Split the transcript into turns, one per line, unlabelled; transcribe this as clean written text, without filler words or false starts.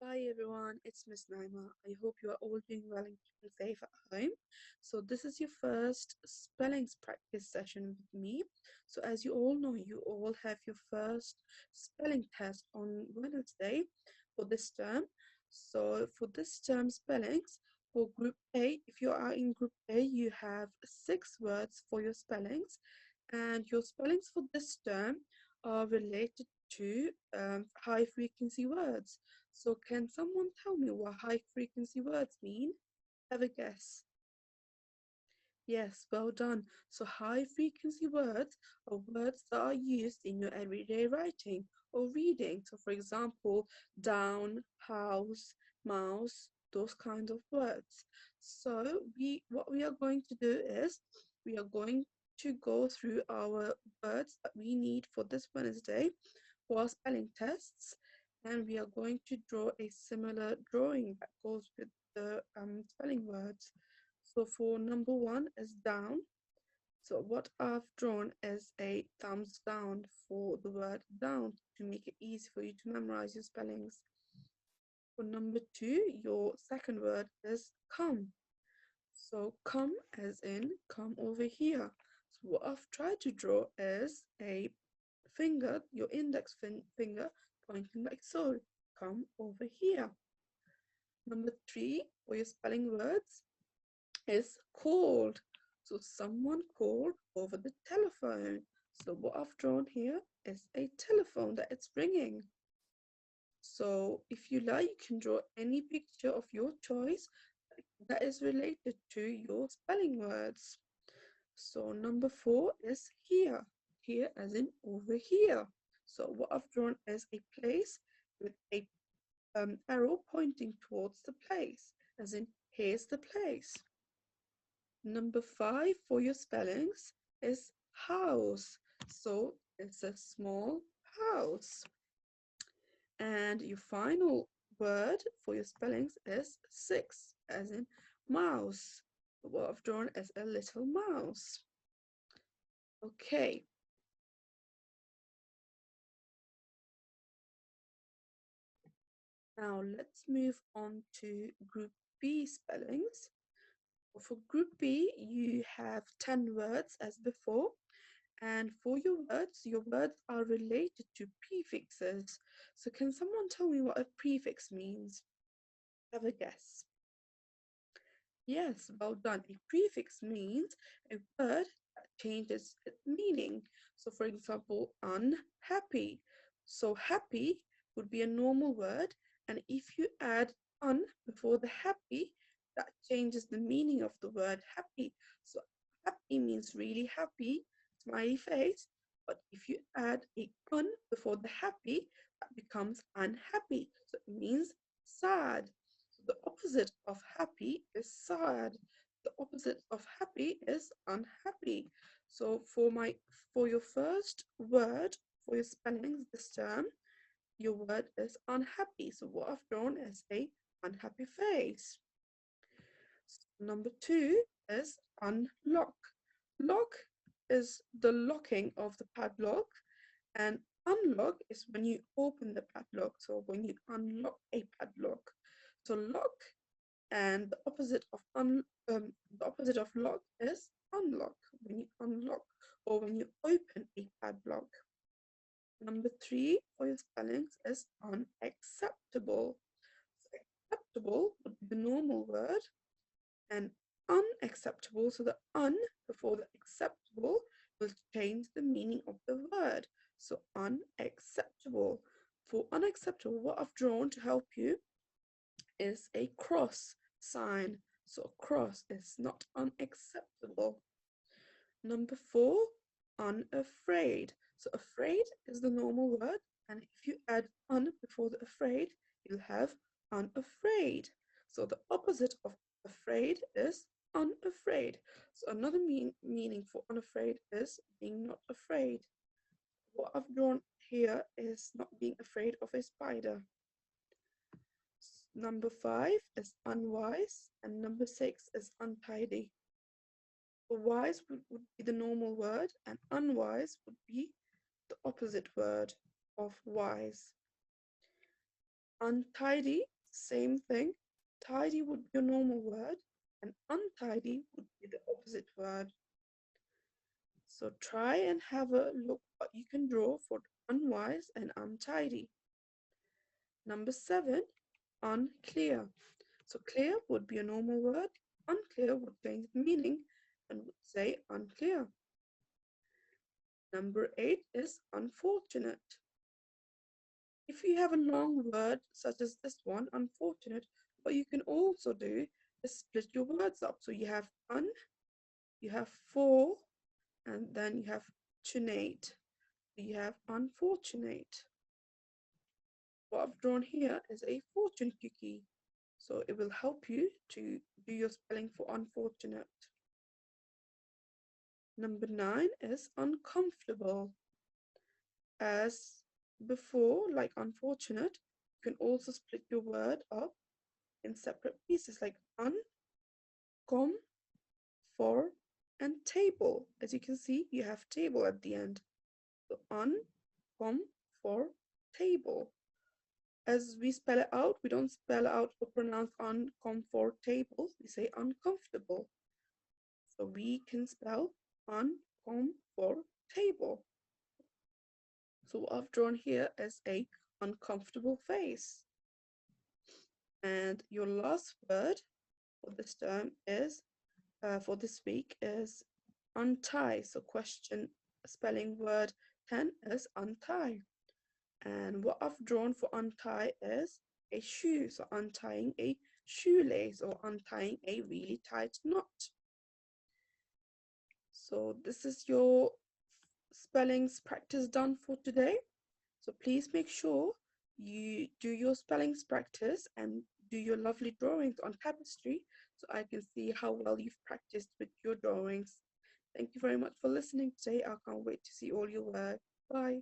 Hi everyone, it's Miss Naima. I hope you are all doing well and keeping safe at home. So, this is your first spellings practice session with me. So, as you all know, you all have your first spelling test on Wednesday for this term. So, for this term spellings, for Group A, if you are in Group A, you have 6 words for your spellings, and your spellings for this term are related to high frequency words. So, can someone tell me what high frequency words mean? Have a guess. Yes, well done. So, high frequency words are words that are used in your everyday writing or reading. So, for example, down, house, mouse, those kinds of words. So, what we are going to do is we are going to go through our words that we need for this Wednesday for our spelling tests, and we are going to draw a similar drawing that goes with the spelling words. So for number one is down. So what I've drawn is a thumbs down for the word down to make it easy for you to memorize your spellings. For number two, your second word is come. So come as in come over here. So what I've tried to draw is a finger, your index finger pointing like so. Come over here. Number three for your spelling words is called. So someone called over the telephone. So what I've drawn here is a telephone that it's ringing. So if you like, you can draw any picture of your choice that is related to your spelling words. So number four is here. Here as in over here. So what I've drawn is a place with a arrow pointing towards the place, as in here's the place. Number five for your spellings is house. So it's a small house. And your final word for your spellings is six, as in mouse. What I've drawn is a little mouse. Okay, now let's move on to Group B spellings. For Group B, you have 10 words as before. And for your words are related to prefixes. So can someone tell me what a prefix means? Have a guess. Yes, well done. A prefix means a word that changes its meaning. So for example, unhappy. So happy would be a normal word, and if you add un before the happy, that changes the meaning of the word happy. So happy means really happy, smiley face, but if you add a un before the happy, that becomes unhappy. So it means sad. So the opposite of happy is sad. The opposite of happy is unhappy. So for your first word for your spellings this term, your word is unhappy. So what I've drawn is a unhappy face. Number two is unlock. Lock is the locking of the padlock, and unlock is when you open the padlock. So when you unlock a padlock. So lock and the opposite of lock is unlock, when you unlock or when you open a padlock. Number three for your spellings is unacceptable. So acceptable would be the normal word, and unacceptable, so the un before the acceptable will change the meaning of the word. So unacceptable. For unacceptable, what I've drawn to help you is a cross sign. So a cross is not unacceptable. Number four, unafraid. So afraid is the normal word, and if you add un before the afraid, you'll have unafraid. So the opposite of afraid is unafraid. So another meaning for unafraid is being not afraid. What I've drawn here is not being afraid of a spider. Number five is unwise, and number six is untidy. So wise would be the normal word, and unwise would be the opposite word of wise. Untidy, same thing. Tidy would be a normal word, and untidy would be the opposite word. So try and have a look what you can draw for unwise and untidy. Number 7, unclear. So clear would be a normal word, unclear would change the meaning and would say unclear. Number 8 is unfortunate. If you have a long word such as this one, unfortunate, what you can also do is split your words up. So you have you have for, and then you have tunate. You have unfortunate. What I've drawn here is a fortune cookie. So it will help you to do your spelling for unfortunate. Number 9 is uncomfortable. As before, like unfortunate, you can also split your word up in separate pieces like un, com, for, and table. As you can see, you have table at the end. So un, com, for, table. As we spell it out, we don't spell out or pronounce uncomfortable, we say uncomfortable. So we can spell uncomfortable. So what I've drawn here is a uncomfortable face. And your last word for this term is, for this week is untie. So question spelling word 10 is untie. And what I've drawn for untie is a shoe. So untying a shoelace or untying a really tight knot. So this is your spellings practice done for today. So please make sure you do your spellings practice and do your lovely drawings on tapestry so I can see how well you've practiced with your drawings. Thank you very much for listening today. I can't wait to see all your work. Bye.